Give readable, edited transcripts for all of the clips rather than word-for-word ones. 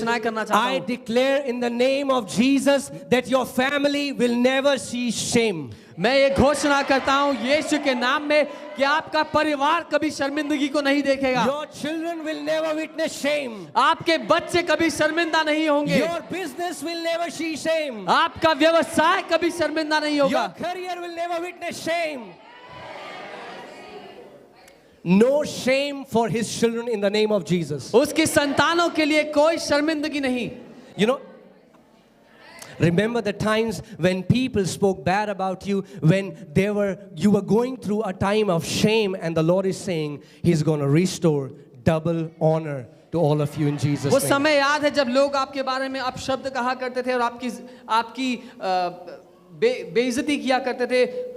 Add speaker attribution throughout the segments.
Speaker 1: घोषणाएं करना चाहता
Speaker 2: I
Speaker 1: हूं।
Speaker 2: declare in the name of Jesus that your family will never see shame.
Speaker 1: मैं ये घोषणा करता हूं यीशु के नाम में कि आपका परिवार कभी शर्मिंदगी को नहीं देखेगा।
Speaker 2: Your children will never witness shame.
Speaker 1: आपके बच्चे कभी शर्मिंदा नहीं होंगे।
Speaker 2: Your business will never see shame.
Speaker 1: आपका व्यवसाय कभी शर्मिंदा नहीं
Speaker 2: Your
Speaker 1: होगा।
Speaker 2: career will never witness shame. No shame for his children in the name of Jesus.
Speaker 1: उसकी संतानों के लिए कोई शर्मिंदगी नहीं।
Speaker 2: You know, remember the times when people spoke bad about you, when you were going through a time of shame, and the Lord is saying He's going to restore double honor to all of you in Jesus'
Speaker 1: वो
Speaker 2: name.
Speaker 1: समय याद है जब लोग आपके बारे में अपशब्द कहा करते थे और आपकी बेइज्जती किया करते थे।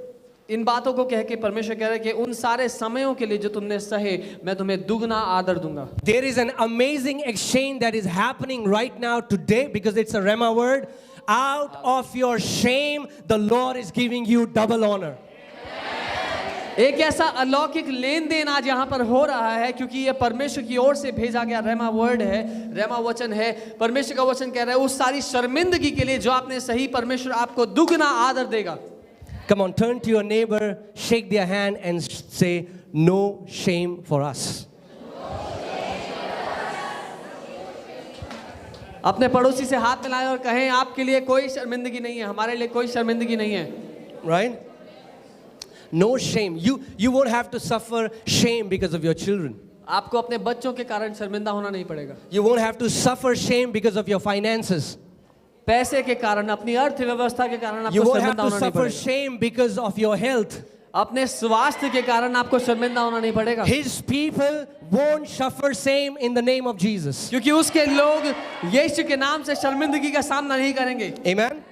Speaker 1: इन बातों को कह के परमेश्वर कह रहा है कि उन सारे समयों के लिए जो तुमने सहे मैं तुम्हें दुगना आदर दूंगा।
Speaker 2: There is an amazing exchange that is happening right now today because it's a Rhema word. Out of your shame, the Lord is giving you double honor.
Speaker 1: एक ऐसा अलौकिक लेन देन आज यहाँ पर हो रहा है क्योंकि ये परमेश्वर की ओर से भेजा गया रेमा वर्ड है, रेमा वचन है। परमेश्वर का वचन कह रहा है उस सारी शर्मिंदगी के लिए जो आपने सही, परमेश्वर आपको दुगना आदर देगा।
Speaker 2: Come on, turn to your neighbor, shake their hand and say, no shame for us.
Speaker 1: अपने पड़ोसी से हाथ मिलाएं और कहें आपके लिए कोई शर्मिंदगी नहीं है, हमारे लिए कोई शर्मिंदगी नहीं है।
Speaker 2: Right? No shame. You won't have to suffer shame because of your children.
Speaker 1: आपको अपने बच्चों के कारण शर्मिंदा होना नहीं पड़ेगा।
Speaker 2: You won't have to suffer shame because of your finances.
Speaker 1: पैसे के कारण, अपनी अर्थव्यवस्था के कारण
Speaker 2: You
Speaker 1: आपको
Speaker 2: won't have
Speaker 1: शर्मिंदा
Speaker 2: to
Speaker 1: होना नहीं
Speaker 2: suffer
Speaker 1: पड़ेगा।
Speaker 2: shame because of your health.
Speaker 1: अपने स्वास्थ्य के कारण आपको शर्मिंदा होना नहीं पड़ेगा।
Speaker 2: His people won't suffer shame in the name of Jesus.
Speaker 1: क्योंकि उसके लोग यीशु के नाम से शर्मिंदगी का सामना नहीं करेंगे।
Speaker 2: Amen.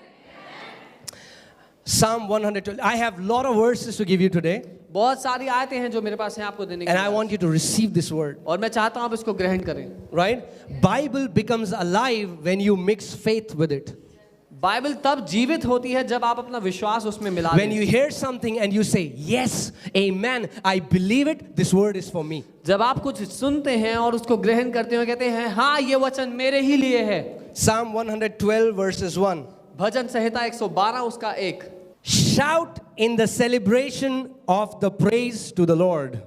Speaker 2: Psalm 112. I have a lot of verses to give you today.
Speaker 1: बहुत सारी आयतें हैं जो मेरे पास हैं आपको देने के
Speaker 2: And I
Speaker 1: लिए।
Speaker 2: want you to receive this word.
Speaker 1: और मैं चाहता हूं आप इसको ग्रहण करें।
Speaker 2: Right? Bible becomes alive when you mix faith with it.
Speaker 1: Bible तब जीवित होती है जब आप अपना विश्वास उसमें मिला
Speaker 2: When
Speaker 1: दें।
Speaker 2: you hear something and you say, yes, amen, I believe it, this word is for me.
Speaker 1: जब आप कुछ सुनते हैं और उसको ग्रहण करते हुए कहते हैं हाँ ये वचन मेरे ही लिए है।
Speaker 2: Psalm 112 verses 1.
Speaker 1: भजन संहिता 112 उसका 1।
Speaker 2: Shout in the celebration of the praise to the Lord.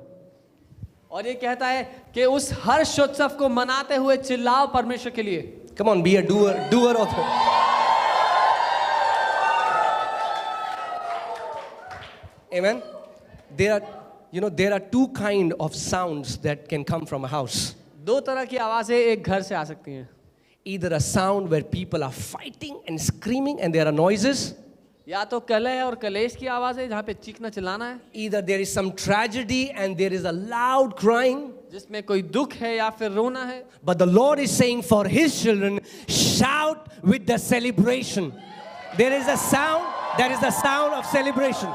Speaker 1: और ये कहता है कि उस हर्षोत्सव को मनाते हुए चिल्लाओ परमेश्वर के लिए।
Speaker 2: Come on, be a doer of it. Amen. There are two kind of sounds that can come from a house.
Speaker 1: दो तरह की आवाजें एक घर से आ सकती हैं।
Speaker 2: Either a sound where people are fighting and screaming and there are noises.
Speaker 1: या तो कलह और कलेश की आवाज है जहाँ पे चीखना चिल्लाना है।
Speaker 2: Either there is some tragedy and there is a loud crying.
Speaker 1: जिसमें कोई दुख है या फिर रोना है।
Speaker 2: But the Lord is saying for His children, shout with the celebration. There is a sound, that is the sound of celebration.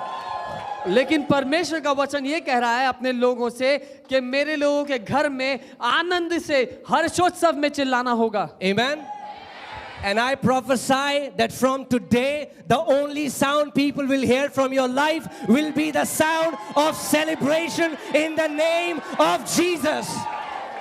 Speaker 1: लेकिन परमेश्वर का वचन ये कह रहा है अपने लोगों से कि मेरे लोगों के घर में आनंद से हर्षोत्सव में चिल्लाना होगा।
Speaker 2: Amen. And I prophesy that from today, the only sound people will hear from your life will be the sound of celebration in the name of Jesus.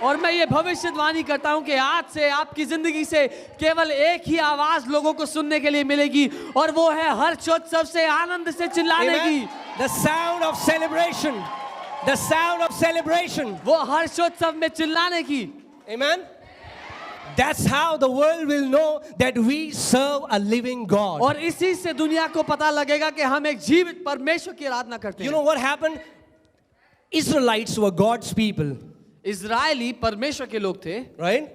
Speaker 1: और मैं ये भविष्यवाणी करता हूँ कि आज से आपकी जिंदगी से केवल एक ही आवाज लोगों को सुनने के लिए मिलेगी और वो है हर्षोत्सव से, आनंद से चिल्लाने की।
Speaker 2: The sound of celebration. The sound of celebration.
Speaker 1: वो हर्षोत्सव में चिल्लाने की।
Speaker 2: Amen. That's how the world will know that we serve a living God.
Speaker 1: और इसी से दुनिया को पता लगेगा कि हम एक जीवित परमेश्वर की आराधना करते हैं।
Speaker 2: You know what happened? Israelites were God's people.
Speaker 1: Israeli परमेश्वर के लोग थे,
Speaker 2: right?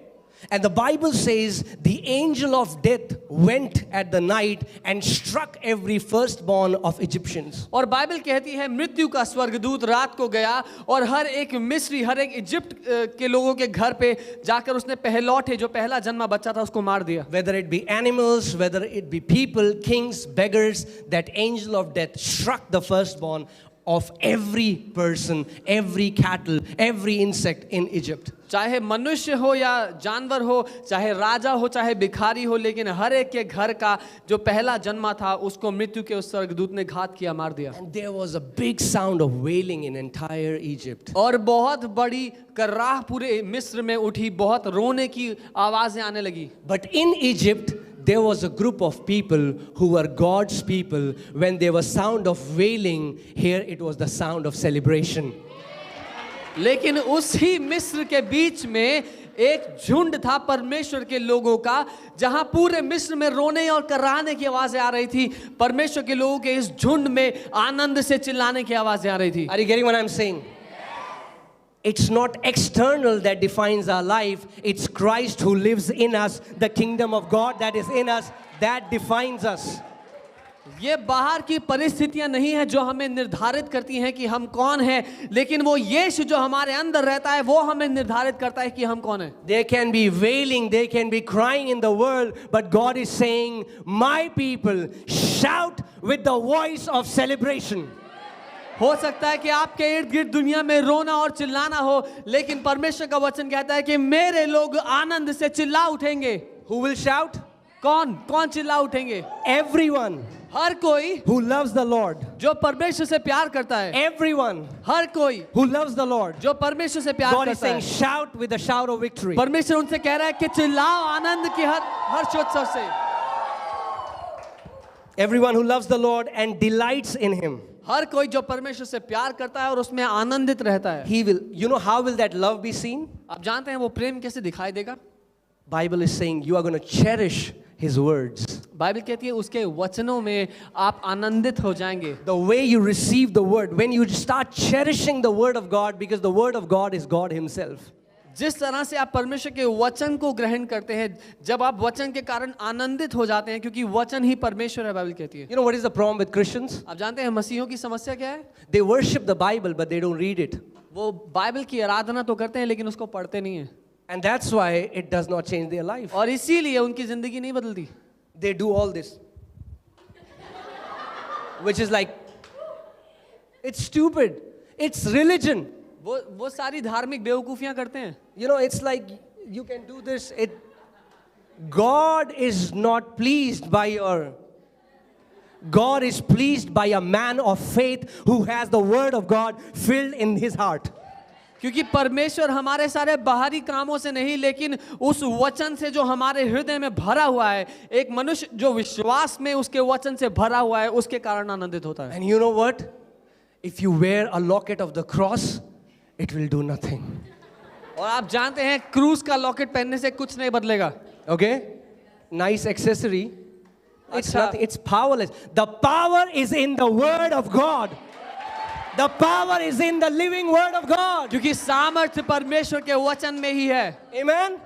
Speaker 2: And the Bible says the angel of death went at the night and struck every firstborn of Egyptians.
Speaker 1: और बाइबल कहती है मृत्यु का स्वर्गदूत रात को गया और हर एक मिस्री, हर एक इजिप्ट के लोगों के घर पे जाकर उसने पहलौठे जो पहला जन्मा बच्चा था उसको मार दिया।
Speaker 2: Whether it be animals, whether it be people, kings, beggars, that angel of death struck the firstborn of every person, every cattle, every insect in Egypt.
Speaker 1: चाहे मनुष्य हो या जानवर हो, चाहे राजा हो, चाहे भिखारी हो, लेकिन हर एक के घर का जो पहला जन्मा था उसको मृत्यु के उस स्वर्गदूत ने घात किया, मार दिया.
Speaker 2: And there was a big sound of wailing in entire Egypt.
Speaker 1: और बहुत बड़ी कर्राह पूरे मिस्र में उठी, बहुत रोने की आवाजें आने लगी.
Speaker 2: But in Egypt, there was a group of people who were God's people. When there was sound of wailing, here it was the sound of celebration.
Speaker 1: लेकिन उसी मिस्र के बीच में एक झुंड था परमेश्वर के लोगों का, जहां पूरे मिस्र में रोने और कराहने की आवाजें आ रही थी. परमेश्वर के लोगों के इस झुंड में आनंद से चिल्लाने की आवाजें आ रही थी.
Speaker 2: Are you getting what I'm saying? It's not external that defines our life. It's Christ who lives in us, the kingdom of God that is in us, that defines us.
Speaker 1: ये बाहर की परिस्थितियां नहीं है जो हमें निर्धारित करती हैं कि हम कौन हैं, लेकिन वो यीशु जो हमारे अंदर रहता है वो हमें निर्धारित करता है कि हम कौन हैं.
Speaker 2: There can be wailing, there can be crying in the world, but God is saying, my people, shout with the voice of celebration.
Speaker 1: हो सकता है कि आपके इर्द गिर्द दुनिया में रोना और चिल्लाना हो, लेकिन परमेश्वर का वचन कहता है कि मेरे लोग आनंद से चिल्ला उठेंगे.
Speaker 2: Who will shout?
Speaker 1: कौन कौन चिल्ला उठेंगे?
Speaker 2: Everyone
Speaker 1: हर कोई
Speaker 2: who loves the Lord.
Speaker 1: जो परमेश्वर से प्यार करता है.
Speaker 2: Everyone
Speaker 1: हर कोई
Speaker 2: who loves the Lord.
Speaker 1: जो परमेश्वर से प्यार
Speaker 2: God is
Speaker 1: करता
Speaker 2: saying,
Speaker 1: है.
Speaker 2: shout with a shout of victory.
Speaker 1: परमेश्वर उनसे कह रहा है कि चिल्लाओ आनंद की हर्षोत्सव से.
Speaker 2: Everyone who loves the Lord and delights in Him,
Speaker 1: हर कोई जो परमेश्वर से प्यार करता है और उसमें आनंदित रहता है.
Speaker 2: He will. You know how will that love be seen?
Speaker 1: आप जानते हैं वो प्रेम कैसे दिखाई देगा?
Speaker 2: Bible is saying you are going to cherish His words.
Speaker 1: Bible कहती है उसके वचनों में आप आनंदित हो जाएंगे.
Speaker 2: The way you receive the word, when you start cherishing the word of God, because the word of God is God Himself.
Speaker 1: जिस तरह से आप परमेश्वर के वचन को ग्रहण करते हैं, जब आप वचन के कारण आनंदित हो जाते हैं, क्योंकि वचन ही परमेश्वर है. बाइबल कहती है.
Speaker 2: You know what is the problem with Christians?
Speaker 1: आप जानते हैं मसीहियों की समस्या क्या है?
Speaker 2: They worship the Bible, but they don't read it.
Speaker 1: वो बाइबल की आराधना तो करते हैं लेकिन उसको पढ़ते नहीं है.
Speaker 2: And that's why it does not change their life.
Speaker 1: और इसीलिए उनकी जिंदगी नहीं बदलती.
Speaker 2: They do all this, which is like, it's stupid. It's religion.
Speaker 1: वो सारी धार्मिक बेवकूफियां करते हैं.
Speaker 2: You know, it's like you can do this. God is not pleased by your. God is pleased by a man of faith who has the word of God filled in his heart.
Speaker 1: क्योंकि परमेश्वर हमारे सारे बाहरी कामों से नहीं, लेकिन उस वचन से जो हमारे हृदय में भरा हुआ है, एक मनुष्य जो विश्वास में उसके वचन से भरा हुआ है उसके कारण आनंदित होता है.
Speaker 2: And you know what? If you wear a locket of the cross, it will do nothing.
Speaker 1: और आप जानते हैं क्रूस का लॉकेट पहनने से कुछ नहीं बदलेगा.
Speaker 2: Okay? Nice accessory. It's
Speaker 1: अच्छा.
Speaker 2: nothing. It's powerless. The power is in the word of God. The power is in the living word of God.
Speaker 1: क्योंकि सामर्थ्य परमेश्वर के वचन में ही है.
Speaker 2: Amen?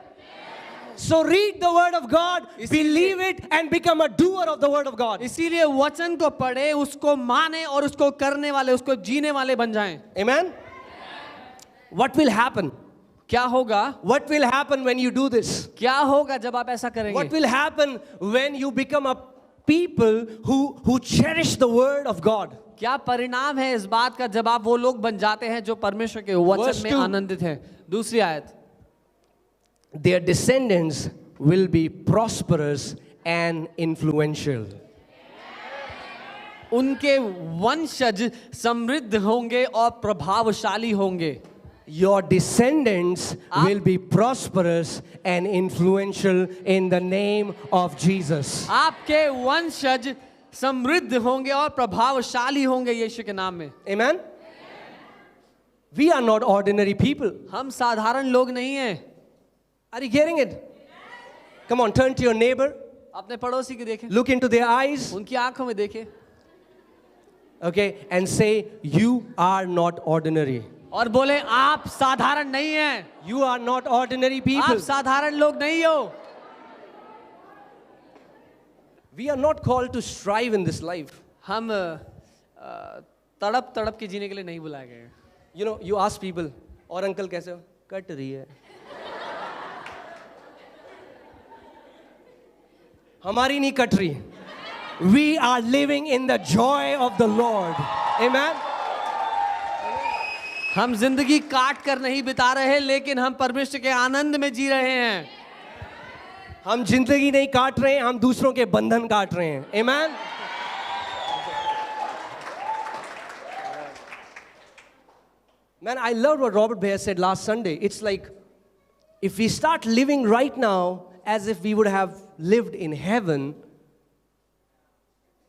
Speaker 2: So read the word of God, believe it and become a doer of the word of God.
Speaker 1: इसीलिए वचन को पढ़े, उसको माने और उसको करने वाले, उसको जीने वाले बन जाएं.
Speaker 2: Amen? What will happen?
Speaker 1: क्या होगा?
Speaker 2: What will happen when you do this?
Speaker 1: क्या होगा जब आप ऐसा करेंगे?
Speaker 2: What will happen when you become a people who cherish the word of God?
Speaker 1: क्या परिणाम है इस बात का जब आप वो लोग बन जाते हैं जो परमेश्वर के वचन में आनंदित हैं? दूसरी आयत.
Speaker 2: Their descendants will be prosperous and influential.
Speaker 1: उनके वंशज समृद्ध होंगे और प्रभावशाली होंगे.
Speaker 2: Your descendants will be prosperous and influential in the name of Jesus.
Speaker 1: आपके वंशज समृद्ध होंगे और प्रभावशाली होंगे यीशु के नाम में.
Speaker 2: Amen? We are not ordinary people.
Speaker 1: हम साधारण लोग नहीं हैं.
Speaker 2: Are you getting it? Come on, turn to your neighbor.
Speaker 1: अपने पड़ोसी की देखें.
Speaker 2: Look into their eyes.
Speaker 1: उनकी आंखों में देखें.
Speaker 2: Okay, and say, you are not ordinary.
Speaker 1: और बोले आप साधारण नहीं हैं.
Speaker 2: You are not ordinary
Speaker 1: आप
Speaker 2: people.
Speaker 1: साधारण लोग नहीं हो.
Speaker 2: We are not called to strive in this life.
Speaker 1: हम तड़प तड़प के जीने के लिए नहीं बुलाए गए.
Speaker 2: You know, you ask people, और अंकल कैसे हो? कट रही है. हमारी नहीं कट रही. We are living in the joy of the Lord. Amen?
Speaker 1: हम जिंदगी काट कर नहीं बिता रहे, लेकिन हम परमेश्वर के आनंद में जी रहे हैं।
Speaker 2: हम जिंदगी नहीं काट रहे हैं, हम दूसरों के बंधन काट रहे हैं। Amen? Man, I loved what Robert Bear said last Sunday. It's like if we start living right now as if we would have lived in heaven,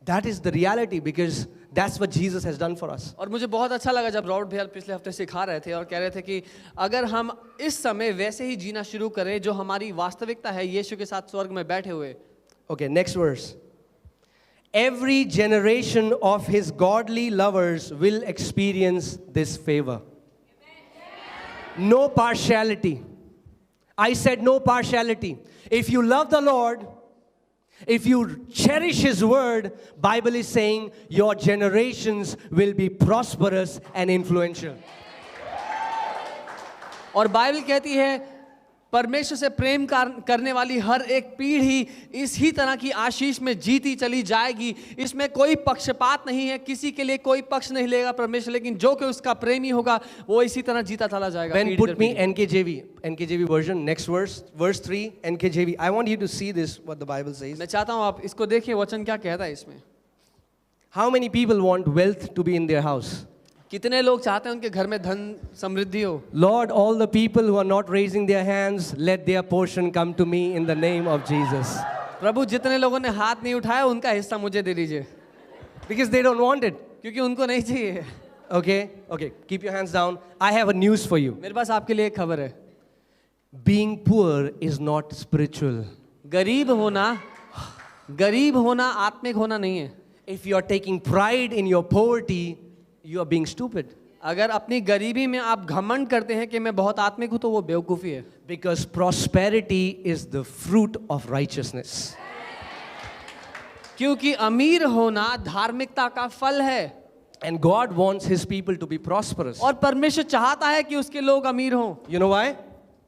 Speaker 2: that is the reality, because that's what Jesus has done for us.
Speaker 1: और मुझे बहुत अच्छा लगा जब Robert भैया पिछले हफ्ते सिखा रहे थे और कह रहे थे कि अगर हम इस समय वैसे ही जीना शुरू करें जो हमारी वास्तविकता है यीशु के साथ स्वर्ग में बैठे हुए।
Speaker 2: Okay, next verse. Every generation of his godly lovers will experience this favor. No partiality. I said no partiality. If you love the Lord, if you cherish his word, Bible is saying your generations will be prosperous and influential.
Speaker 1: और Bible कहती है परमेश्वर से प्रेम करने वाली हर एक पीढ़ी इसी तरह की आशीष में जीती चली जाएगी। इसमें कोई पक्षपात नहीं है, किसी के लिए कोई पक्ष नहीं लेगा परमेश्वर, लेकिन जो कि उसका प्रेमी होगा वो इसी तरह जीता चला जाएगा।
Speaker 2: When put me NKJV version, next verse 3, NKJV. I want you to see this, what the Bible says.
Speaker 1: मैं चाहता हूँ आप इसको देखिए वचन क्या कहता है इसमें।
Speaker 2: How many people want wealth to be in their house?
Speaker 1: कितने लोग चाहते हैं उनके घर में धन समृद्धि हो?
Speaker 2: Lord, all the people who are not raising their hands, let their portion come to me in the name of Jesus.
Speaker 1: प्रभु जितने लोगों ने हाथ नहीं उठाया उनका हिस्सा मुझे दे दीजिए,
Speaker 2: Because they don't want it.
Speaker 1: क्योंकि उनको नहीं चाहिए।
Speaker 2: Okay, keep your hands down. I have a news for you.
Speaker 1: मेरे पास आपके लिए एक खबर है।
Speaker 2: Being poor is not spiritual.
Speaker 1: गरीब होना आत्मिक होना नहीं है।
Speaker 2: If you are taking pride in your poverty, you are being stupid.
Speaker 1: अगर अपनी गरीबी में आप घमंड करते हैं कि मैं बहुत आत्मिक हूं तो वो बेवकूफी है।
Speaker 2: Because prosperity is the fruit of righteousness.
Speaker 1: क्योंकि अमीर होना धार्मिकता का फल है।
Speaker 2: And God wants his people to be prosperous.
Speaker 1: और परमेश्वर चाहता है कि उसके लोग अमीर हों।
Speaker 2: You know why?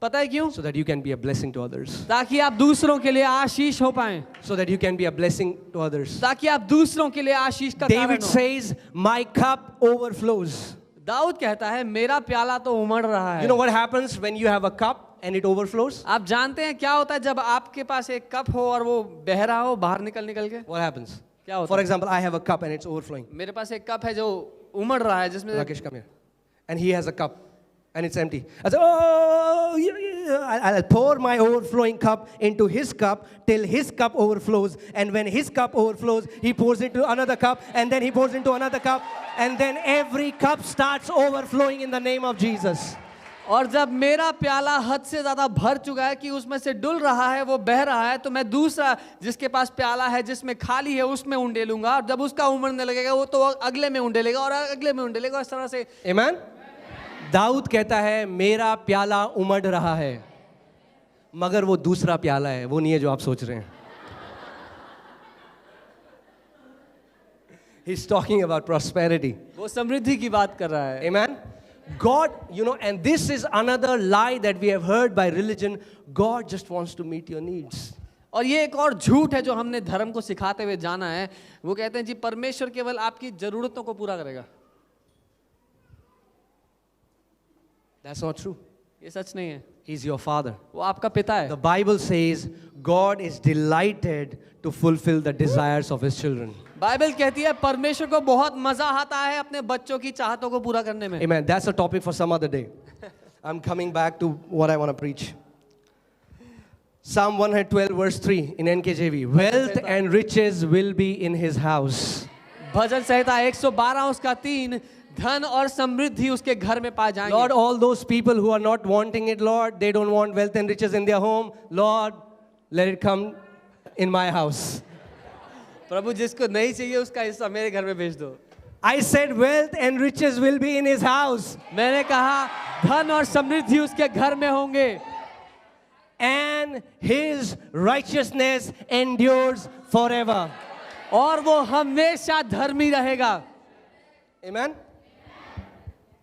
Speaker 1: पता है क्यों?
Speaker 2: So that you can be a blessing to others.
Speaker 1: ताकि आप दूसरों के लिए आशीष हो पाएं।
Speaker 2: So that you can be a blessing to others.
Speaker 1: ताकि आप दूसरों के लिए आशीष का कारण
Speaker 2: David
Speaker 1: हो।
Speaker 2: says, my cup overflows.
Speaker 1: Dawood कहता है मेरा प्याला तो उमड़ रहा है।
Speaker 2: You know what happens when you have a cup and it overflows?
Speaker 1: आप जानते हैं क्या होता है जब आपके पास एक कप हो और वो बह रहा हो बाहर निकल के?
Speaker 2: What happens?
Speaker 1: क्या होता
Speaker 2: For
Speaker 1: है?
Speaker 2: example, I have a cup and it's overflowing.
Speaker 1: मेरे पास एक कप है जो उमड़ रहा है जिसमें
Speaker 2: Rakesh, come here. And he has a cup and it's empty. I say, oh, I'll pour my overflowing cup into his cup till his cup overflows. And when his cup overflows, he pours into another cup, and then he pours into another cup, and then every cup starts overflowing in the name of Jesus.
Speaker 1: और जब मेरा प्याला हद से ज्यादा भर चुका है कि उसमें से डुल रहा है, वो बह रहा है, तो मैं दूसरा जिसके पास प्याला है जिसमें खाली है उसमें उंडेलूंगा, और जब उसका उमड़ने लगेगा वो तो अगले में उंडेलेगा और अगले में उंडेलेगा, इस तरह से।
Speaker 2: Amen? दाऊद कहता है मेरा प्याला उमड़ रहा है, मगर वो दूसरा प्याला है, वो नहीं है जो आप सोच रहे हैं. He's talking about prosperity.
Speaker 1: वो समृद्धि की बात कर रहा है.
Speaker 2: Amen? God, you know, and this is another lie that we have heard by religion. God just wants to meet your needs.
Speaker 1: और ये एक और झूठ है जो हमने धर्म को सिखाते हुए जाना है. वो कहते हैं जी परमेश्वर केवल आपकी जरूरतों को पूरा करेगा.
Speaker 2: That's not true.
Speaker 1: ये सच नहीं है.
Speaker 2: He's your father.
Speaker 1: वो आपका पिता है.
Speaker 2: The Bible says God is delighted to fulfill the desires of his children.
Speaker 1: Bible कहती है परमेश्वर को बहुत मजा आता है अपने बच्चों की चाहतों को पूरा करने में.
Speaker 2: Amen. That's a topic for some other day. I'm coming back to what I want to preach. Psalm 112 verse 3 in NKJV. Wealth and riches will be in his house.
Speaker 1: भजन संहिता 112 उसका 3, धन और समृद्धि उसके घर में पाए जाएंगे.
Speaker 2: Lord, all those people who are not wanting it, Lord, they don't want wealth and riches in their home. Lord, let it come in my house.
Speaker 1: प्रभु जिसको नहीं चाहिए उसका हिस्सा मेरे घर में भेज दो.
Speaker 2: I said wealth and riches will be in his house.
Speaker 1: मैंने कहा धन और समृद्धि उसके घर में होंगे.
Speaker 2: And his righteousness endures forever.
Speaker 1: और वो हमेशा धर्मी रहेगा.
Speaker 2: Amen?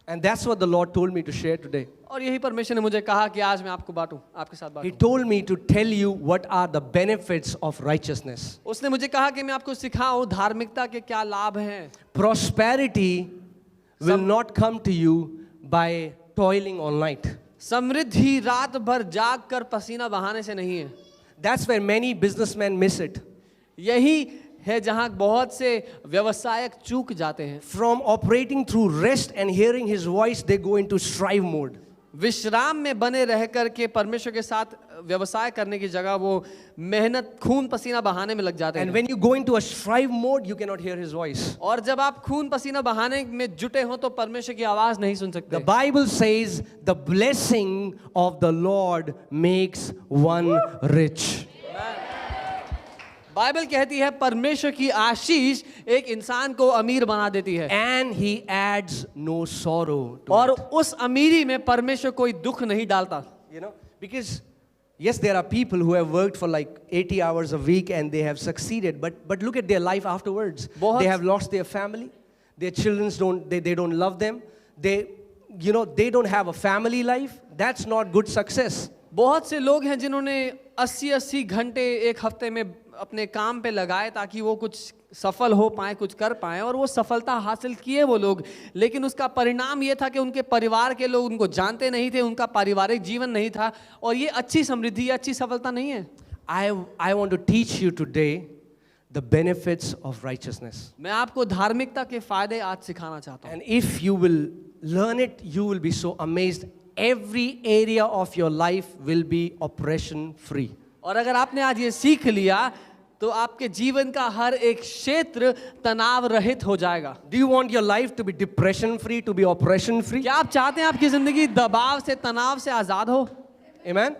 Speaker 2: And that's what the Lord told me to share today.
Speaker 1: और यही परमेश्वर ने मुझे कहा कि आज मैं आपको बांटूं, आपके साथ
Speaker 2: He
Speaker 1: बांटूं.
Speaker 2: told me to tell you what are the benefits of righteousness.
Speaker 1: उसने मुझे कहा कि मैं आपको सिखाऊं धार्मिकता के क्या लाभ हैं.
Speaker 2: Prosperity will not come to you by toiling all night.
Speaker 1: समृद्धि रात भर जाग कर पसीना बहाने से नहीं है.
Speaker 2: That's where many businessmen miss it.
Speaker 1: यही है जहां बहुत से व्यवसायक चूक जाते हैं.
Speaker 2: From operating through rest and hearing His voice, they go into strive mode.
Speaker 1: विश्राम में बने रह करके परमेश्वर के साथ व्यवसाय करने की जगह वो मेहनत खून पसीना बहाने में लग जाते
Speaker 2: And
Speaker 1: हैं.
Speaker 2: when you go into a strive mode, you cannot hear His voice.
Speaker 1: और जब आप खून पसीना बहाने में जुटे हो तो परमेश्वर की आवाज नहीं सुन सकते.
Speaker 2: The Bible says the blessing of the Lord makes one rich.
Speaker 1: Bible कहती है परमेश्वर की आशीष एक इंसान को अमीर बना देती है.
Speaker 2: And He adds no sorrow to
Speaker 1: और
Speaker 2: it.
Speaker 1: उस अमीरी में परमेश्वर कोई दुख नहीं डालता.
Speaker 2: You know, because yes, there are people who have worked for like 80 hours a week and they have succeeded, but look at their life afterwards.
Speaker 1: बहुत-
Speaker 2: They have lost their family. Their children they don't love them. They don't have a family life. That's not good success.
Speaker 1: बहुत से लोग हैं जिन्होंने 80-80 घंटे एक हफ्ते में अपने काम पे लगाए ताकि वो कुछ सफल हो पाए, कुछ कर पाए, और वो सफलता हासिल किए वो लोग, लेकिन उसका परिणाम ये था कि उनके परिवार के लोग उनको जानते नहीं थे, उनका पारिवारिक जीवन नहीं था, और ये अच्छी समृद्धि, अच्छी सफलता नहीं है.
Speaker 2: I want to teach you today the benefits of righteousness.
Speaker 1: मैं आपको धार्मिकता के फायदे आज सिखाना चाहता हूँ.
Speaker 2: And if you will learn it, you will be so amazed. Every area of your life will be oppression free.
Speaker 1: और अगर आपने आज ये सीख लिया तो आपके जीवन का हर एक क्षेत्र तनाव रहित हो जाएगा.
Speaker 2: Do you want your life to be depression free, to be oppression free?
Speaker 1: क्या आप चाहते हैं आपकी जिंदगी दबाव से, तनाव से आजाद हो?
Speaker 2: Amen.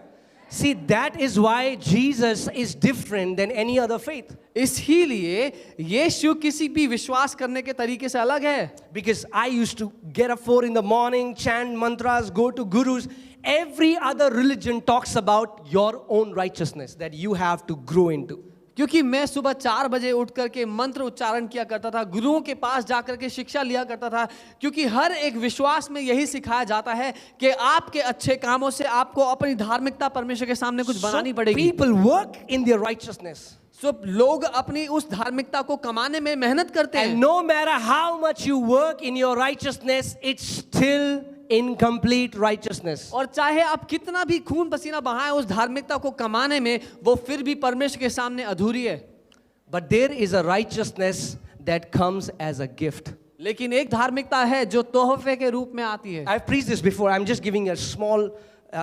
Speaker 2: See, that is why Jesus is different than any other faith.
Speaker 1: इसीलिए यीशु किसी भी विश्वास करने के तरीके से अलग है.
Speaker 2: Because I used to get up 4 in the morning, chant mantras, go to gurus. Every other religion talks about your own righteousness that you have to grow into.
Speaker 1: क्योंकि मैं सुबह 4 बजे उठ करके मंत्र उच्चारण किया करता था, गुरुओं के पास जाकर के शिक्षा लिया करता था, क्योंकि हर एक विश्वास में यही सिखाया जाता है कि आपके अच्छे कामों से आपको अपनी धार्मिकता परमेश्वर के सामने कुछ बनानी पड़ेगी.
Speaker 2: People work in their righteousness.
Speaker 1: लोग अपनी उस धार्मिकता को कमाने में मेहनत करते हैं.
Speaker 2: And no matter how much you work in your righteousness, it's still incomplete righteousness.
Speaker 1: और चाहे आप कितना भी खून पसीना बहाएं उस धार्मिकता को कमाने में, वो फिर भी परमेश्वर के सामने अधूरी है.
Speaker 2: But there is a righteousness that comes as a gift.
Speaker 1: लेकिन एक धार्मिकता है जो तोहफे के रूप में आती है.
Speaker 2: I've preached this before. I'm just giving a small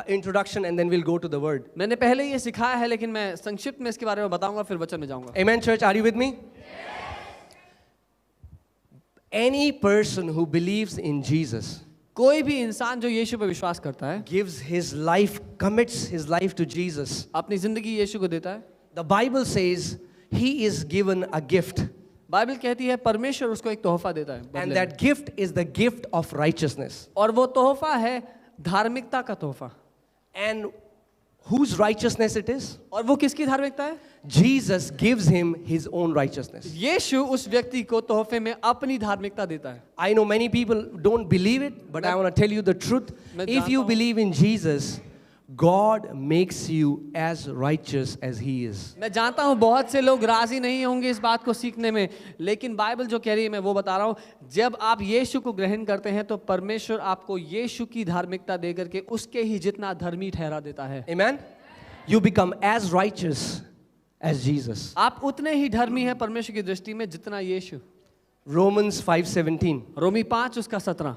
Speaker 2: introduction and then we'll go to the word.
Speaker 1: मैंने पहले ये सिखाया है, लेकिन मैं संक्षिप्त में इसके बारे में बताऊंगा, फिर वचन में जाऊंगा.
Speaker 2: Amen, church. Are you with me? Yes. Any person who believes in Jesus
Speaker 1: कोई भी इंसान जो यीशु पर विश्वास करता है,
Speaker 2: gives his life, commits his life to Jesus.
Speaker 1: अपनी जिंदगी यीशु को देता है.
Speaker 2: The Bible says he is given a gift.
Speaker 1: Bible कहती है परमेश्वर उसको एक तोहफा देता है बदले
Speaker 2: And
Speaker 1: में.
Speaker 2: that gift is the gift of righteousness.
Speaker 1: और वो तोहफा है धार्मिकता का तोहफा.
Speaker 2: And whose righteousness it is?
Speaker 1: और वो किसकी धार्मिकता है?
Speaker 2: Jesus gives him his own righteousness.
Speaker 1: यीशु उस व्यक्ति को तोहफे में अपनी धार्मिकता देता है.
Speaker 2: I know many people don't believe it, but I want to tell you the truth. If you believe in Jesus, God makes you as righteous as He is.
Speaker 1: मैं जानता हूँ बहुत से लोग राजी नहीं होंगे इस बात को सीखने में, लेकिन बाइबल जो कह रही है मैं वो बता रहा हूँ. जब आप यीशु को ग्रहण करते हैं तो परमेश्वर आपको यीशु की धार्मिकता दे करके उसके ही जितना धर्मी ठहरा देता है.
Speaker 2: Amen? You become as righteous as Jesus.
Speaker 1: आप उतने ही धर्मी हैं परमेश्वर की दृष्टि में जितना यीशु.
Speaker 2: Romans 5:17.
Speaker 1: रोमी 5 उसका 17.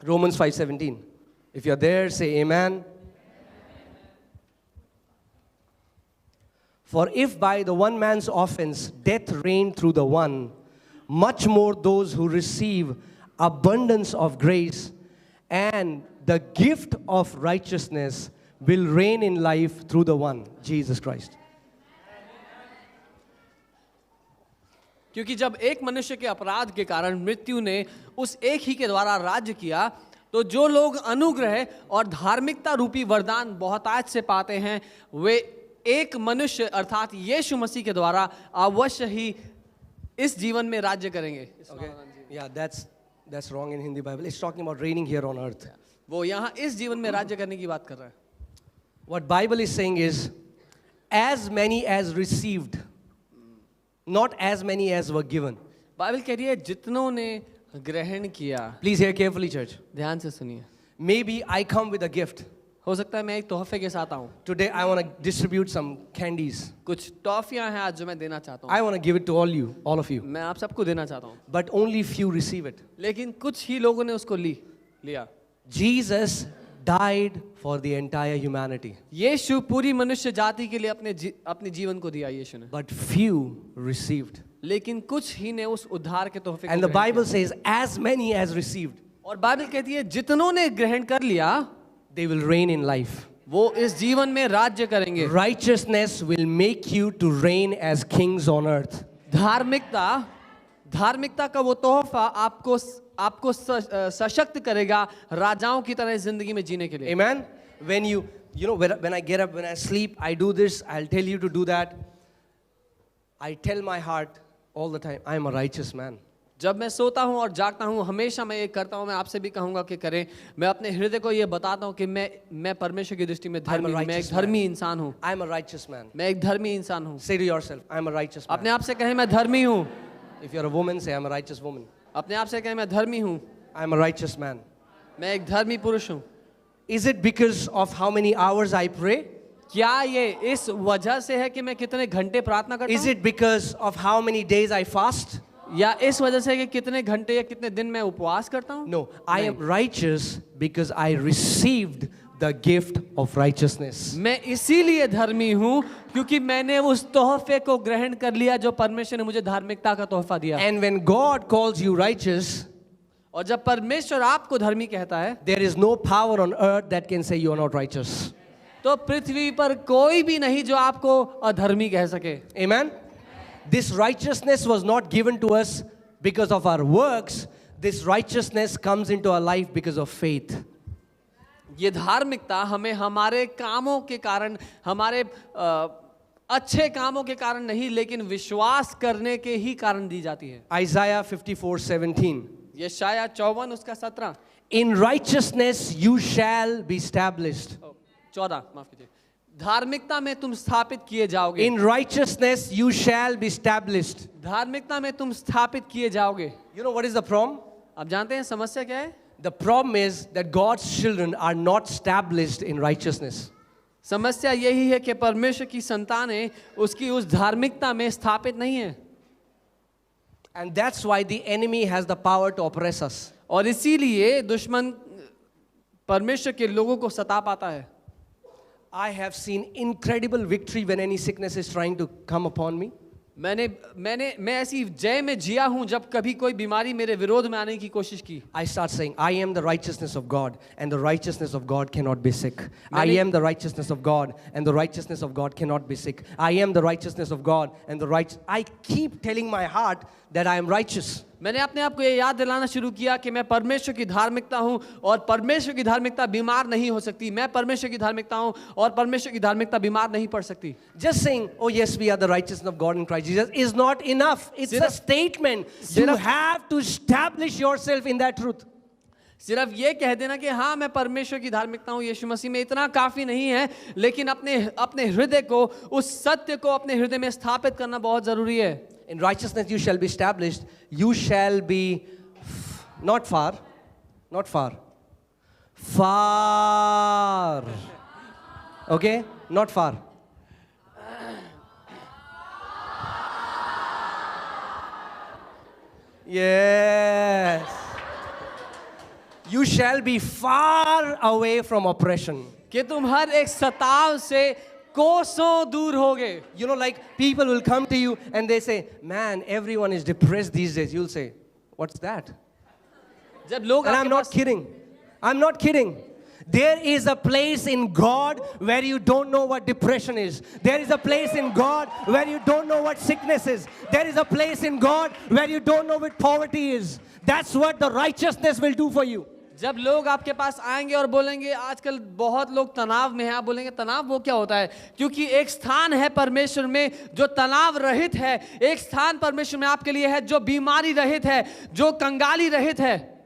Speaker 2: Romans 5:17. If you're there, say amen. For if by the one man's offense death reigned through the one, much more those who receive abundance of grace and the gift of righteousness will reign in life through the one, Jesus Christ.
Speaker 1: क्योंकि जब एक मनुष्य के अपराध के कारण मृत्यु ने उस एक ही के द्वारा राज्य किया, तो जो लोग अनुग्रह और धार्मिकता रूपी वरदान बहुतायत से पाते हैं, वे एक मनुष्य अर्थात यीशु मसीह के द्वारा अवश्य ही इस जीवन में राज्य करेंगे.
Speaker 2: Okay. Yeah, that's wrong in Hindi Bible. It's talking about reigning here on earth.
Speaker 1: वो यहाँ इस जीवन में राज्य करने की बात कर रहा है.
Speaker 2: What Bible is saying is, as many as received, not as many as were given.
Speaker 1: Bible कह रही है जितनों ने ग्रहण किया।
Speaker 2: Please hear carefully, church.
Speaker 1: ध्यान से सुनिए।
Speaker 2: Maybe I come with a gift.
Speaker 1: हो सकता है मैं एक तोहफे के साथ आऊं।
Speaker 2: Today I want to distribute some candies.
Speaker 1: कुछ टॉफियां हैं आज जो मैं देना चाहता
Speaker 2: I
Speaker 1: हूं।
Speaker 2: want to give it to all of you.
Speaker 1: मैं आप सबको देना चाहता हूं,
Speaker 2: But only few receive it.
Speaker 1: लेकिन कुछ ही लोगों ने उसको लिया।
Speaker 2: Jesus died for the entire humanity.
Speaker 1: यीशु पूरी मनुष्य जाति के लिए अपने जीवन को दिया यीशु ने,
Speaker 2: But few received.
Speaker 1: लेकिन कुछ ही ने उस उद्धार के तोहफे
Speaker 2: And
Speaker 1: को
Speaker 2: the
Speaker 1: ग्रहण
Speaker 2: Bible
Speaker 1: किया।
Speaker 2: says, as many as received,
Speaker 1: और बाइबल कहती है जितनों ने ग्रहण कर लिया
Speaker 2: they will reign in life.
Speaker 1: वो इस जीवन में राज्य करेंगे।
Speaker 2: Righteousness will make you to reign as kings on earth.
Speaker 1: धार्मिकता का वो तोहफा आपको सशक्त करेगा राजाओं की तरह जिंदगी में जीने के लिए।
Speaker 2: Amen. When when I get up, when I sleep, I do this, I'll tell you to do that. I tell my heart all the time, I am a righteous man.
Speaker 1: जब मैं सोता हूँ और जागता हूँ हमेशा मैं ये करता हूँ, मैं आपसे भी कहूँगा कि करें। मैं अपने हृदय को ये बताता हूँ कि मैं परमेश्वर की दृष्टि में धर्मी हूँ, मैं एक धर्मी इंसान हूँ।
Speaker 2: I am a righteous man.
Speaker 1: मैं एक धर्मी इंसान हूँ।
Speaker 2: Say to yourself, I am a righteous man.
Speaker 1: अपने आप से कहें मैं धर्मी हूँ।
Speaker 2: If you're a woman, say, I am a righteous woman.
Speaker 1: अपने आप से कहें मैं धर्मी हूँ।
Speaker 2: I am a righteous man.
Speaker 1: मैं एक धर्मी पुरुष हूँ।
Speaker 2: Is it because of how many hours I pray?
Speaker 1: क्या ये इस वजह से है कि मैं कितने घंटे प्रार्थना करता
Speaker 2: Is
Speaker 1: हूँ?
Speaker 2: it because of how many days I fast?
Speaker 1: या इस वजह से कि कितने घंटे या कितने दिन मैं उपवास करता हूँ?
Speaker 2: No, I am righteous because I received the gift of righteousness.
Speaker 1: मैं इसीलिए धर्मी हूँ क्योंकि मैंने उस तोहफे को ग्रहण कर लिया जो परमेश्वर ने मुझे धार्मिकता का तोहफा दिया।
Speaker 2: And when God calls you righteous,
Speaker 1: और जब परमेश्वर आपको धर्मी कहता है,
Speaker 2: there is no power on earth that can say you are not righteous.
Speaker 1: तो पृथ्वी पर कोई भी नहीं जो आपको अधर्मी कह सके।
Speaker 2: Amen. This righteousness was not given to us because of our works. This righteousness comes into our life because of faith.
Speaker 1: ये धार्मिकता हमें हमारे कामों के कारण, हमारे अच्छे कामों के कारण नहीं, लेकिन विश्वास करने के ही कारण दी जाती है।
Speaker 2: Isaiah 54:17.
Speaker 1: यशायाह 54 उसका 17।
Speaker 2: In righteousness you shall be established.
Speaker 1: 14 माफ कीजिए। धार्मिकता में तुम स्थापित किए जाओगे।
Speaker 2: In righteousness you shall be established.
Speaker 1: धार्मिकता में तुम स्थापित किए जाओगे।
Speaker 2: You know what is the problem?
Speaker 1: आप जानते हैं समस्या क्या है?
Speaker 2: The problem is that God's children are not established in righteousness.
Speaker 1: समस्या यही है कि परमेश्वर की संतानें उसकी उस धार्मिकता में स्थापित नहीं है।
Speaker 2: And that's why the enemy has the power to oppress us.
Speaker 1: और इसीलिए दुश्मन परमेश्वर के लोगों को सता पाता है।
Speaker 2: I have seen incredible victory when any sickness is trying to come upon me.
Speaker 1: मैं ऐसी जय में जिया हूं जब कभी कोई बीमारी मेरे विरोध में आने की कोशिश की।
Speaker 2: I start saying, I am the righteousness of God, and the righteousness of God cannot be sick. I am the righteousness of God, and the righteousness of God cannot be sick. I am the righteousness of God, and I keep telling my heart that I am righteous.
Speaker 1: मैंने अपने आप को ये याद दिलाना शुरू किया कि मैं परमेश्वर की धार्मिकता हूं और परमेश्वर की धार्मिकता बीमार नहीं हो सकती। मैं परमेश्वर की धार्मिकता हूं और परमेश्वर की धार्मिकता बीमार नहीं पड़ सकती।
Speaker 2: Just saying, oh yes, we are the righteousness of God in Christ Jesus is not enough. It's a statement. You have to establish yourself in that truth.
Speaker 1: सिर्फ ये कह देना कि हाँ मैं परमेश्वर की धार्मिकता हूँ यीशु मसीह में, इतना काफी नहीं है, लेकिन अपने हृदय को, उस सत्य को अपने हृदय में स्थापित करना बहुत जरूरी है।
Speaker 2: In righteousness you shall be established. You shall be not far. Far. Okay? Not far. Yes. You shall be far away from oppression.
Speaker 1: कि तुम हर एक सताव से कोसों दूर होगे।
Speaker 2: You know, like people will come to you and they say, man, everyone is depressed these days. You'll say, what's that?
Speaker 1: जब लोग
Speaker 2: And I'm not kidding. I'm not kidding. There is a place in God where you don't know what depression is. There is a place in God where you don't know what sickness is. There is a place in God where you don't know what poverty is. That's what the righteousness will do for you.
Speaker 1: जब लोग आपके पास आएंगे और बोलेंगे आजकल बहुत लोग तनाव में हैं, आप बोलेंगे तनाव वो क्या होता है? क्योंकि एक स्थान है परमेश्वर में जो तनाव रहित है, एक स्थान परमेश्वर में आपके लिए है जो बीमारी रहित है, जो कंगाली रहित है।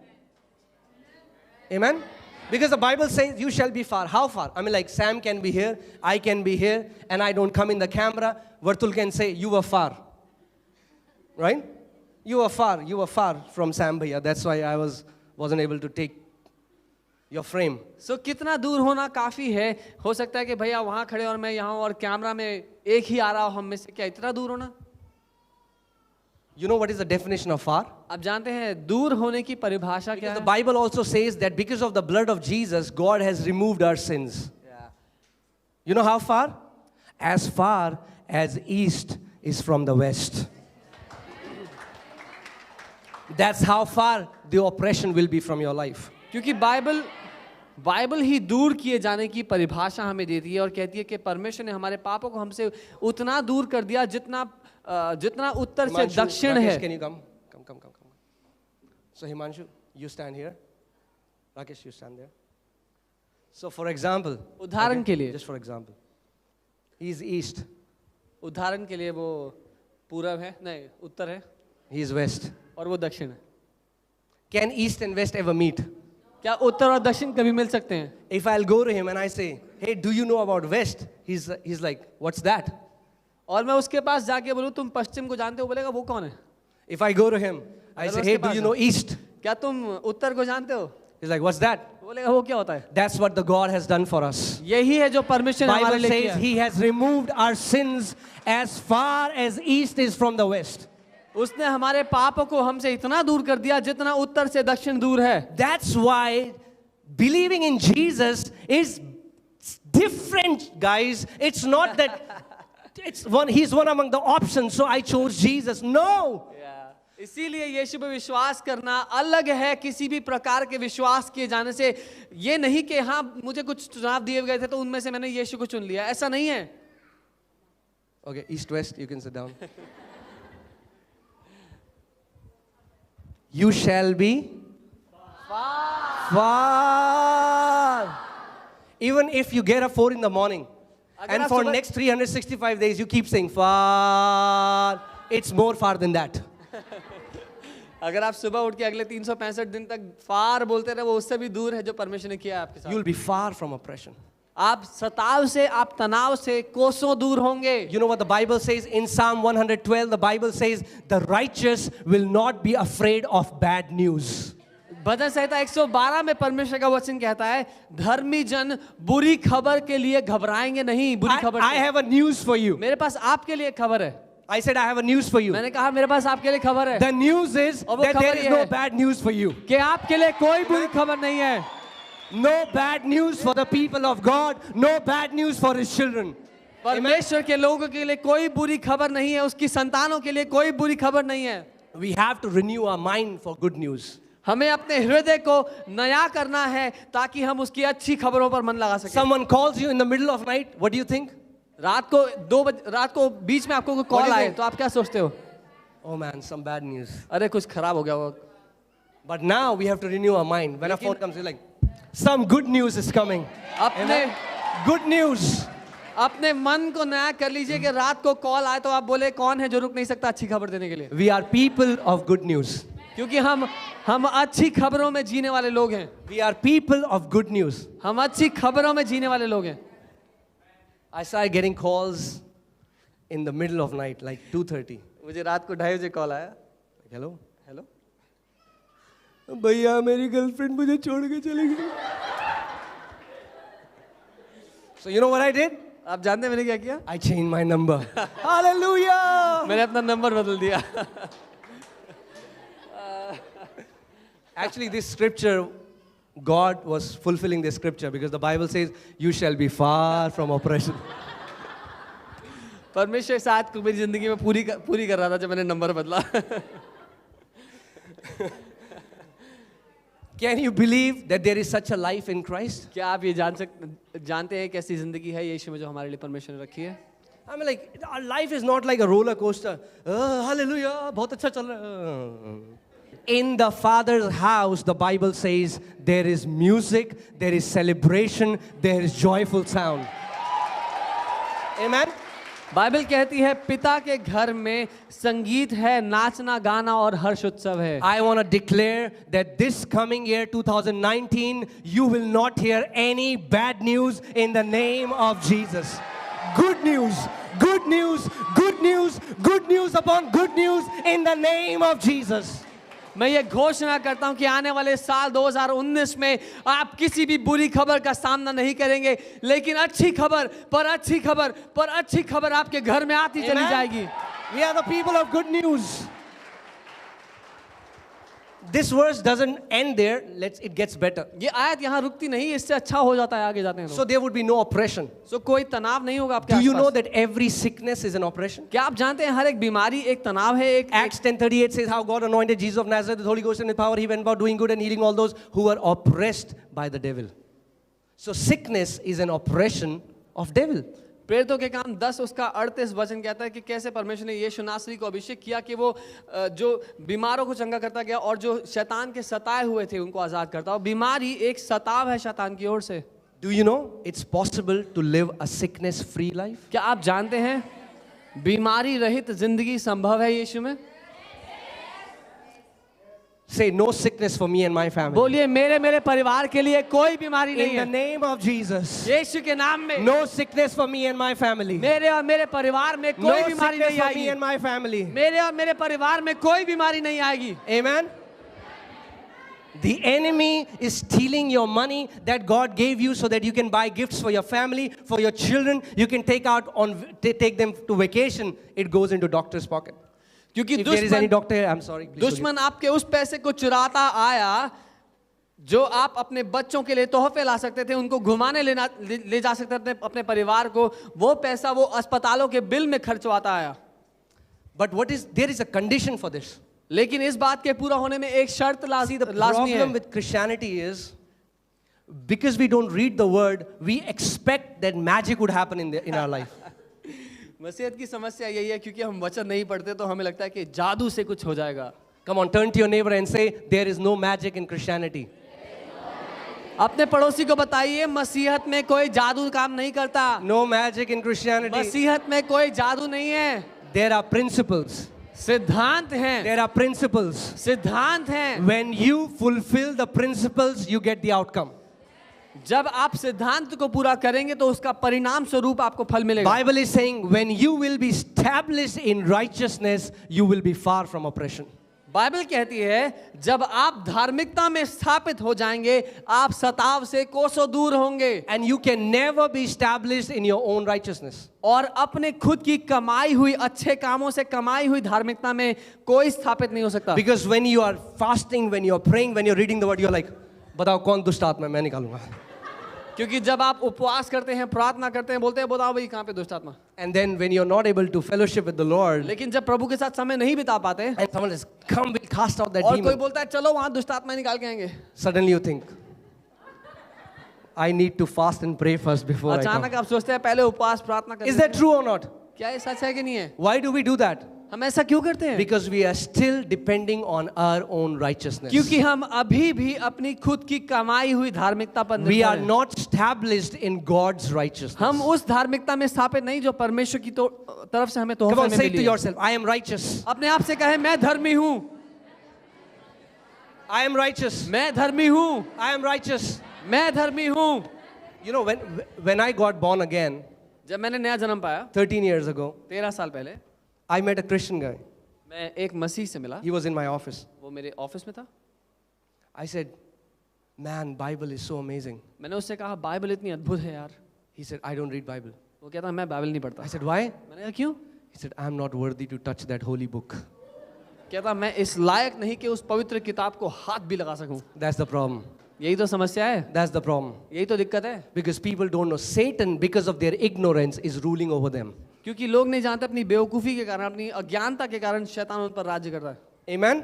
Speaker 2: Amen? Because the Bible says you shall be far. How far? I mean, like Sam can be here, I can be here, and I don't come in the camera. Vartul can say you were far. Right? You were far from Sam Bhaiya. That's why I wasn't able to take your frame.
Speaker 1: सो कितना दूर होना काफी है? हो सकता है कि भैया वहां खड़े और मैं यहाँ और कैमरा में एक ही आ रहा हूं हम में से, क्या इतना दूर होना?
Speaker 2: You know what is the definition of far?
Speaker 1: आप जानते हैं दूर होने की परिभाषा क्या
Speaker 2: Because the
Speaker 1: है?
Speaker 2: Bible also says that because of the blood of Jesus, God has removed our sins. You know how far? As far as east is from the west. That's how far the oppression will be from your life.
Speaker 1: क्योंकि Bible ही दूर किए जाने की परिभाषा हमें देती है और कहती है कि परमेश्वर ने हमारे पापों को हमसे उतना दूर कर दिया जितना उत्तर से
Speaker 2: Himanshu,
Speaker 1: दक्षिण
Speaker 2: Rakesh,
Speaker 1: है.
Speaker 2: can you come? Come. So Himanshu, you stand here. Rakesh, you stand there. So for example,
Speaker 1: उदाहरण के लिए
Speaker 2: just for example, he is east,
Speaker 1: उदाहरण के लिए वो पूरब है, नहीं उत्तर है,
Speaker 2: he is west.
Speaker 1: और वो दक्षिण है.
Speaker 2: Can east and west ever meet?
Speaker 1: क्या उत्तर और दक्षिण कभी मिल सकते हैं?
Speaker 2: If I'll go to him and I say, hey, do you know about west? He's like, what's that?
Speaker 1: और मैं उसके पास जाके बोलूं तुम पश्चिम को जानते हो, बोलेगा वो कौन है?
Speaker 2: If I go to him, I
Speaker 1: अगर
Speaker 2: say,
Speaker 1: उसके
Speaker 2: hey, do
Speaker 1: pass
Speaker 2: you know east?
Speaker 1: क्या तुम उत्तर को जानते हो?
Speaker 2: He's like, what's that?
Speaker 1: बोलेगा वो क्या होता है?
Speaker 2: That's what the God has done for us.
Speaker 1: यही है जो परमेश्वर ने हमारे
Speaker 2: Bible
Speaker 1: लिए किया
Speaker 2: says
Speaker 1: है.
Speaker 2: he has removed our sins as far as east is from the west.
Speaker 1: उसने हमारे पापों को हमसे इतना दूर कर दिया जितना उत्तर से दक्षिण दूर है.
Speaker 2: That's why believing in Jesus is different, guys. It's not that he's one among the options, so I chose Jesus. No.
Speaker 1: इसीलिए यीशु पे विश्वास करना अलग है किसी भी प्रकार के विश्वास किए जाने से. ये नहीं कि हाँ मुझे कुछ चुनाव दिए गए थे तो उनमें से मैंने यीशु को चुन लिया, ऐसा नहीं है.
Speaker 2: Okay, east, west, you can sit down. You shall be far. Even if you get up 4 in the morning, and for next 365 days you keep saying far, it's more far than that.
Speaker 1: अगर आप सुबह उठ के अगले 365 दिन तक फार बोलते रहे, वो उससे भी दूर है जो परमेश्वर ने किया है आपके साथ.
Speaker 2: You'll be far from oppression.
Speaker 1: आप सताव से, आप तनाव से कोसों दूर होंगे.
Speaker 2: You know what the Bible says in Psalm 112? The Bible says the righteous will not be afraid of bad news.
Speaker 1: भजन संहिता 112 में परमेश्वर का वचन कहता है धर्मी जन बुरी खबर के लिए घबराएंगे नहीं. बुरी खबर
Speaker 2: I have a news for you.
Speaker 1: मेरे पास आपके लिए खबर है.
Speaker 2: I said I have a news for you.
Speaker 1: मैंने कहा मेरे पास आपके लिए खबर है.
Speaker 2: The news is that there is no bad news for you.
Speaker 1: कि आपके लिए कोई बुरी खबर नहीं है.
Speaker 2: No bad news for the people of God. No bad news for His children.
Speaker 1: परमेश्वर के लोगों के लिए कोई बुरी खबर नहीं है, उसकी संतानों के लिए कोई बुरी खबर नहीं है.
Speaker 2: We have to renew our mind for good news.
Speaker 1: हमें अपने हृदय को नया करना है ताकि हम उसकी अच्छी खबरों पर मन लगा सकें.
Speaker 2: Someone calls you in the middle of night. What do you think?
Speaker 1: रात को बीच में आपको कोई कॉल आए तो आप क्या सोचते हो?
Speaker 2: Oh man, some bad news.
Speaker 1: अरे कुछ खराब हो गया वो.
Speaker 2: But now we have to renew our mind. When a phone comes, you're like, some good news is coming.
Speaker 1: अपने
Speaker 2: Good news.
Speaker 1: अपने मन को नया कर लीजिए कि रात को कॉल आए तो आप बोले कौन है जो रुक नहीं सकता अच्छी खबर देने के लिए.
Speaker 2: We are people of good news.
Speaker 1: क्योंकि हम अच्छी खबरों में जीने वाले लोग हैं.
Speaker 2: We are people of good news.
Speaker 1: हम अच्छी खबरों में जीने वाले लोग हैं.
Speaker 2: I started getting calls in the middle of night, like 2:30.
Speaker 1: मुझे रात को 2:30 बजे कॉल आया.
Speaker 2: Hello?
Speaker 1: हेलो
Speaker 2: भैया मेरी गर्लफ्रेंड मुझे छोड़ के चली गई. So you know what I did?
Speaker 1: आप जानते हैं मैंने क्या किया?
Speaker 2: I changed my number. Hallelujah!
Speaker 1: मैंने अपना नंबर बदल दिया.
Speaker 2: Actually, this scripture, God was fulfilling this scripture because the Bible says, you shall be far from oppression.
Speaker 1: परमेश्वर साथ को मेरी जिंदगी में पूरी कर रहा था जब मैंने नंबर बदला.
Speaker 2: Can you believe that there is such a life in Christ?
Speaker 1: क्या आप ये जानते हैं कैसी जिंदगी है यीशु में जो हमारे लिए परमेश्वर ने रखी है?
Speaker 2: I mean, like, our life is not like a roller coaster. Hallelujah, बहुत अच्छा चल रहा है. In the Father's house, the Bible says, there is music, there is celebration, there is joyful sound. Amen?
Speaker 1: Bible कहती है पिता के घर में संगीत है, नाचना गाना और हर्ष उत्सव है.
Speaker 2: I want to declare that this coming year 2019 you will not hear any bad news in the name of Jesus. Good news, good news, good news, good news upon good news in the name of Jesus.
Speaker 1: मैं ये घोषणा करता हूं कि आने वाले साल 2019 में आप किसी भी बुरी खबर का सामना नहीं करेंगे, लेकिन अच्छी खबर पर अच्छी खबर पर अच्छी खबर आपके घर में आती चली
Speaker 2: Amen.
Speaker 1: जाएगी.
Speaker 2: We are the people of good news. This verse doesn't end there. It gets better.
Speaker 1: ये आयत यहाँ रुकती नहीं, इससे अच्छा हो जाता है, आगे जाते हैं.
Speaker 2: So there would be no oppression.
Speaker 1: So कोई तनाव नहीं होगा आपके
Speaker 2: Do you
Speaker 1: आसपास.
Speaker 2: know that every sickness is an oppression?
Speaker 1: क्या आप जानते हैं हर एक बीमारी एक तनाव है? एक
Speaker 2: Acts 10:38 says how God anointed Jesus of Nazareth with Holy Ghost and with power. He went about doing good and healing all those who were oppressed by the devil. So sickness is an oppression of devil.
Speaker 1: प्रेरितों के काम 10 उसका 38 वचन कहता है कि कैसे परमेश्वर ने यीशु नासरी को अभिषेक किया कि वो जो बीमारों को चंगा करता गया और जो शैतान के सताए हुए थे उनको आजाद करता. और बीमारी एक सताव है शैतान की ओर से.
Speaker 2: Do you know it's possible to live a sickness free life?
Speaker 1: क्या आप जानते हैं बीमारी रहित जिंदगी संभव है यीशु में?
Speaker 2: Say no sickness for me and my family.
Speaker 1: बोलिए मेरे परिवार के लिए कोई बीमारी नहीं
Speaker 2: In the
Speaker 1: है.
Speaker 2: name of Jesus.
Speaker 1: यीशु के नाम में
Speaker 2: No sickness for me and my family.
Speaker 1: मेरे और मेरे परिवार में
Speaker 2: No
Speaker 1: कोई बीमारी
Speaker 2: sickness
Speaker 1: नहीं
Speaker 2: for me
Speaker 1: आएगी.
Speaker 2: and my family.
Speaker 1: मेरे और मेरे परिवार में कोई बीमारी नहीं आएगी.
Speaker 2: Amen. The enemy is stealing your money that God gave you so that you can buy gifts for your family, for your children. You can take them to vacation. It goes into doctor's pocket.
Speaker 1: क्योंकि
Speaker 2: If there is any doctor here, I'm sorry. please
Speaker 1: दुश्मन आपके उस पैसे को चुराता आया जो आप अपने बच्चों के लिए तोहफे ला सकते थे, उनको घुमाने ले जा सकते थे अपने परिवार को, वो पैसा वो अस्पतालों के बिल में खर्चवाता आया.
Speaker 2: But there is a condition for this.
Speaker 1: लेकिन इस बात के पूरा होने में एक शर्त
Speaker 2: See, the
Speaker 1: लाजमी
Speaker 2: problem
Speaker 1: है.
Speaker 2: with Christianity is because we don't read the word, we expect that magic would happen in our life.
Speaker 1: मसीहत की समस्या यही है क्योंकि हम वचन नहीं पढ़ते तो हमें लगता है कि जादू से कुछ हो जाएगा.
Speaker 2: Come on, turn to your neighbor and say, there is no magic in Christianity.
Speaker 1: अपने पड़ोसी को बताइए मसीहत में कोई जादू काम नहीं करता.
Speaker 2: No magic in Christianity.
Speaker 1: मसीहत में कोई जादू नहीं है.
Speaker 2: There are principles.
Speaker 1: सिद्धांत हैं.
Speaker 2: There are principles.
Speaker 1: सिद्धांत हैं.
Speaker 2: When you fulfill the principles, you get the outcome.
Speaker 1: जब आप सिद्धांत को पूरा करेंगे तो उसका परिणाम स्वरूप आपको फल मिलेगा.
Speaker 2: Bible is saying when you will be established in righteousness, you will be far from oppression.
Speaker 1: Bible कहती है जब आप धार्मिकता में स्थापित हो जाएंगे आप सताव से कोसों दूर होंगे.
Speaker 2: And you can never be established in your own righteousness.
Speaker 1: और अपने खुद की कमाई हुई अच्छे कामों से कमाई हुई धार्मिकता में कोई स्थापित नहीं हो सकता.
Speaker 2: Because when you are fasting, when you are praying, when you are reading the word, you are like, बताओ कौन दुष्ट आत्मा है, मैं निकालूंगा.
Speaker 1: क्योंकि जब आप उपवास करते हैं प्रार्थना करते हैं बोलते हैं बताओ भाई कहाँ पे दुष्ट आत्मा.
Speaker 2: And then when you are not able to fellowship with the Lord,
Speaker 1: लेकिन जब प्रभु के साथ समय नहीं बिता पाते
Speaker 2: and someone says, come, we'll cast out that
Speaker 1: और कोई
Speaker 2: demon.
Speaker 1: बोलता है चलो वहां दुष्ट आत्मा निकाल के आएंगे,
Speaker 2: Suddenly you think, I need to fast and pray first before I
Speaker 1: अचानक
Speaker 2: come.
Speaker 1: आप सोचते हैं पहले उपवास प्रार्थना करें.
Speaker 2: Is that true or not?
Speaker 1: क्या ये सच है कि नहीं है?
Speaker 2: Why do we do that?
Speaker 1: हम ऐसा क्यों करते हैं?
Speaker 2: Because we are still depending on our own righteousness.
Speaker 1: क्योंकि हम अभी भी अपनी खुद की कमाई हुई धार्मिकता पर
Speaker 2: We are
Speaker 1: निर्भर हैं.
Speaker 2: not established in God's righteousness.
Speaker 1: हम उस धार्मिकता में स्थापित नहीं जो परमेश्वर की तरफ से हमें
Speaker 2: Come
Speaker 1: तोहफे
Speaker 2: on,
Speaker 1: में
Speaker 2: say it to
Speaker 1: मिली है.
Speaker 2: yourself. I am righteous.
Speaker 1: अपने आप से कहे मैं धर्मी हूँ,
Speaker 2: I am righteous.
Speaker 1: मैं धर्मी हूँ,
Speaker 2: I am righteous.
Speaker 1: मैं धर्मी हूँ.
Speaker 2: You know, when I got born again,
Speaker 1: जब मैंने नया जन्म पाया
Speaker 2: 13 years ago,
Speaker 1: 13 साल पहले,
Speaker 2: I met a Christian guy.
Speaker 1: मैं एक मसीह से मिला.
Speaker 2: He was in my office.
Speaker 1: वो मेरे ऑफिस में था.
Speaker 2: I said, man, Bible is so amazing.
Speaker 1: मैंने उससे कहा बाइबल इतनी अद्भुत है यार.
Speaker 2: He said, I don't read Bible.
Speaker 1: वो कहता मैं बाइबल नहीं पढ़ता.
Speaker 2: I said, why?
Speaker 1: मैंने कहा क्यों?
Speaker 2: He said, I am not worthy to touch that holy book.
Speaker 1: कहता मैं इस लायक नहीं कि उस पवित्र किताब को हाथ भी लगा सकूं.
Speaker 2: That's the problem.
Speaker 1: यही तो समस्या है.
Speaker 2: That's the problem.
Speaker 1: यही तो दिक्कत है.
Speaker 2: Because people don't know. Satan, because of their ignorance, is ruling over them.
Speaker 1: क्योंकि लोग नहीं जानते अपनी बेवकूफ़ी के कारण अपनी अज्ञानता के कारण शैतान उन पर राज्य कर रहा है.
Speaker 2: Amen?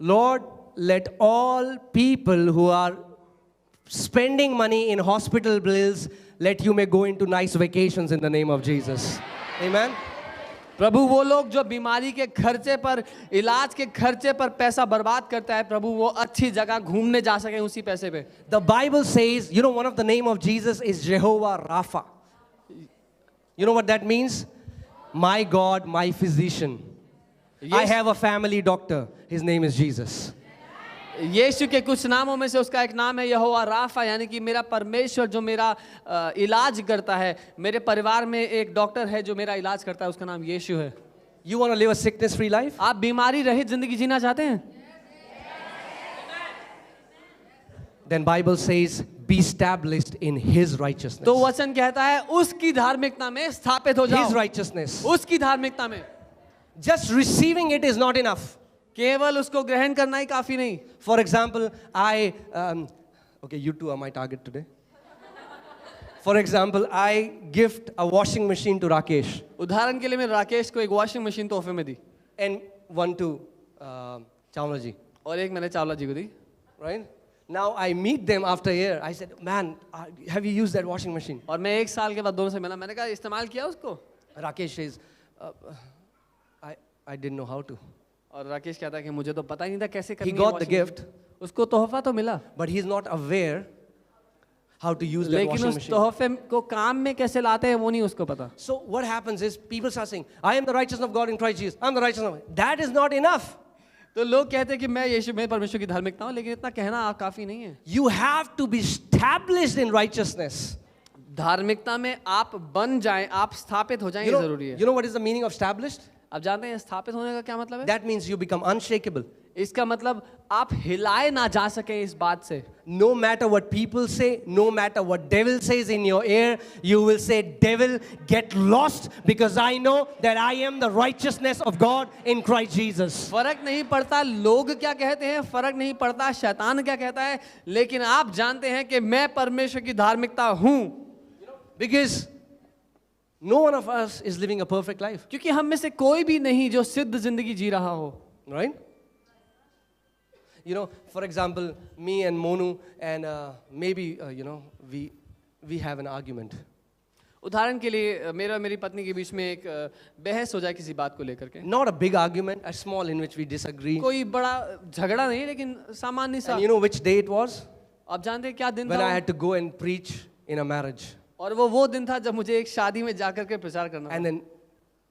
Speaker 2: Lord, let all people who are spending money in hospital bills, let you may go into nice vacations in the name of Jesus. Amen?
Speaker 1: प्रभु वो लोग जो बीमारी के खर्चे पर इलाज के खर्चे पर पैसा बर्बाद करता है प्रभु वो अच्छी जगह घूमने जा सके उसी पैसे पे.
Speaker 2: The Bible says, you know, one of the name of Jesus is Jehovah Rapha. You know what that means? My God, my physician. I
Speaker 1: Yes.
Speaker 2: have a family doctor. His name is Jesus.
Speaker 1: यीशु के कुछ नामों में से उसका एक नाम है यहोवा Rafa, यानी कि मेरा परमेश्वर जो मेरा इलाज करता है। मेरे परिवार में एक डॉक्टर है जो मेरा इलाज करता है, उसका नाम यीशु है।
Speaker 2: You want to live a sickness-free life?
Speaker 1: आप बीमारी रहित जिंदगी जीना चाहते हैं?
Speaker 2: Then Bible says, be established in His righteousness.
Speaker 1: तो वचन कहता है उसकी धार्मिकता में स्थापित हो जाओ।
Speaker 2: His righteousness.
Speaker 1: उसकी धार्मिकता में।
Speaker 2: Just receiving it is not enough.
Speaker 1: केवल उसको ग्रहण करना ही काफी नहीं।
Speaker 2: For example, okay, you two are my target today. For example, I gift a washing machine to Rakesh.
Speaker 1: उदाहरण के लिए मैंने राकेश को एक वॉशिंग मशीन तोहफे में दी,
Speaker 2: And one to Chawla ji.
Speaker 1: और एक मैंने चावला जी को दी।
Speaker 2: Right? Now I meet them after a year. I said, man, have you used that washing machine?
Speaker 1: और मैं एक साल के बाद दोनों से मिला, मैंने कहा इस्तेमाल किया उसको?
Speaker 2: Rakesh says, I didn't know how to.
Speaker 1: और राकेश कहता है कि मुझे तो पता ही नहीं था कैसे करनी
Speaker 2: He
Speaker 1: है
Speaker 2: got the
Speaker 1: washing
Speaker 2: gift,
Speaker 1: machine। उसको तोहफा तो मिला,
Speaker 2: but he's not aware how to use that
Speaker 1: लेकिन
Speaker 2: washing
Speaker 1: उस
Speaker 2: machine.
Speaker 1: तोहफे को काम में कैसे लाते हैं वो नहीं उसको पता।
Speaker 2: So what happens is people start saying, I am the righteousness of God in Christ Jesus. I'm the righteousness of God. That is not enough.
Speaker 1: तो लोग कहते हैं कि मैं यीशु में परमेश्वर की धार्मिकता हूँ, लेकिन इतना कहना काफी नहीं है।
Speaker 2: You have to be established in righteousness.
Speaker 1: धार्मिकता में आप बन जाएं, आप स्थापित हो जाएं, ये जरूरी है।
Speaker 2: You know what is the meaning of established?
Speaker 1: आप जानते हैं स्थापित होने का क्या मतलब है?
Speaker 2: That means you become unshakable.
Speaker 1: इसका मतलब आप हिलाए ना जा सके इस बात से।
Speaker 2: No matter what people say, no matter what devil says in your ear, you will say, devil, get lost, because I know that I am the righteousness of God in Christ Jesus.
Speaker 1: फर्क नहीं पड़ता लोग क्या कहते हैं, फर्क नहीं पड़ता शैतान क्या कहता है, लेकिन आप जानते हैं कि मैं परमेश्वर की धार्मिकता हूं।
Speaker 2: Because no one of us is living a perfect life.
Speaker 1: क्योंकि हम में से कोई भी नहीं जो सिद्ध जिंदगी जी रहा हो।
Speaker 2: Right? You know, for example, me and Monu, and maybe, we have an argument.
Speaker 1: उदाहरण के लिए मेरा मेरी पत्नी के बीच में एक बहस हो जाए किसी बात को लेकर के।
Speaker 2: Not a big argument, a small in which we disagree.
Speaker 1: कोई बड़ा झगड़ा नहीं, लेकिन सामान्य सा।
Speaker 2: And you know which day it was?
Speaker 1: आप जानते हैं क्या दिन
Speaker 2: When
Speaker 1: था?
Speaker 2: I had to go and preach in a marriage.
Speaker 1: और वो दिन था जब मुझे एक शादी में जाकर के प्रचार करना था।
Speaker 2: And then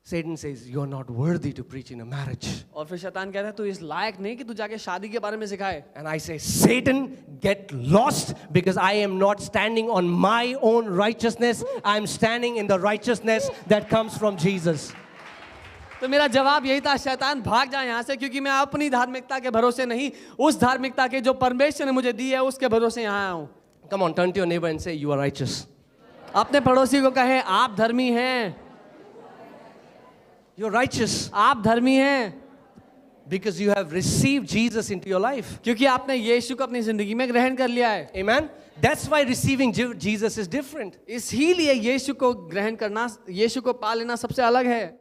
Speaker 2: Satan says, you're not worthy to preach in a marriage.
Speaker 1: और फिर शैतान कहता है तू इस लायक नहीं कि तू जाके शादी के बारे में सिखाए।
Speaker 2: And I say, Satan, get lost, because I am not standing on my own righteousness. I'm standing in the righteousness that comes from Jesus.
Speaker 1: तो मेरा जवाब यही था, शैतान भाग जा यहाँ से, क्योंकि मैं अपनी धार्मिकता के भरोसे नहीं, उस धार्मिकता के जो परमेश्वर ने मुझे दी है उसके भरोसे यहाँ आया हूँ।
Speaker 2: Come on, turn to your neighbor and say, you are righteous.
Speaker 1: अपने पड़ोसी को कहे आप धर्मी हैं।
Speaker 2: You're righteous
Speaker 1: आप धर्मी हैं
Speaker 2: because you have received Jesus into your life.
Speaker 1: क्योंकि आपने यीशु को अपनी जिंदगी में ग्रहण कर लिया है।
Speaker 2: Amen? That's why receiving Jesus is different.
Speaker 1: इसीलिए यीशु को ग्रहण करना, यीशु को पा लेना सबसे अलग है।